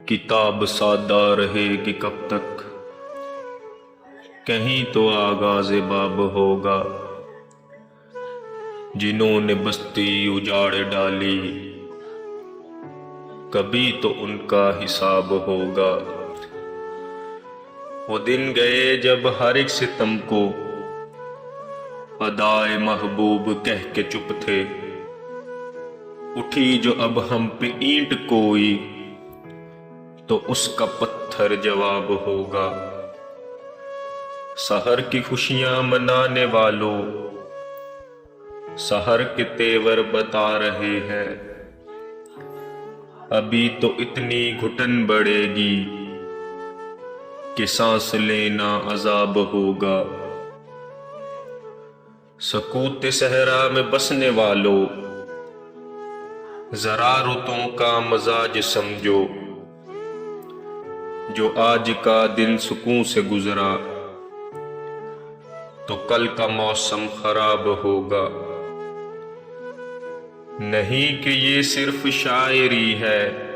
کتاب سادہ رہے گی کب تک، کہیں تو آغاز باب ہوگا۔ جنہوں نے بستی اجاڑ ڈالی، کبھی تو ان کا حساب ہوگا۔ وہ دن گئے جب ہر ایک ستم کو ادائے محبوب کہہ کے چپ تھے۔ اٹھی جو اب ہم پہ اینٹ کوئی، تو اس کا پتھر جواب ہوگا۔ سحر کی خوشیاں منانے والوں، سحر کے تیور بتا رہے ہیں۔ ابھی تو اتنی گھٹن بڑھے گی کہ سانس لینا عذاب ہوگا۔ سکوت صحرا میں بسنے والوں، ذرا رتوں کا مزاج سمجھو۔ جو آج کا دن سکون سے گزرا، تو کل کا موسم خراب ہوگا۔ نہیں کہ یہ صرف شاعری ہے،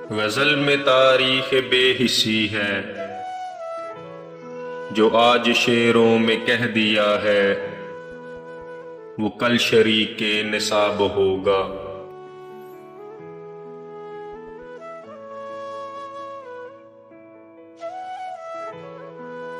غزل میں تاریخ بے حسی ہے۔ جو آج شعروں میں کہہ دیا ہے، وہ کل شریک نصاب ہوگا۔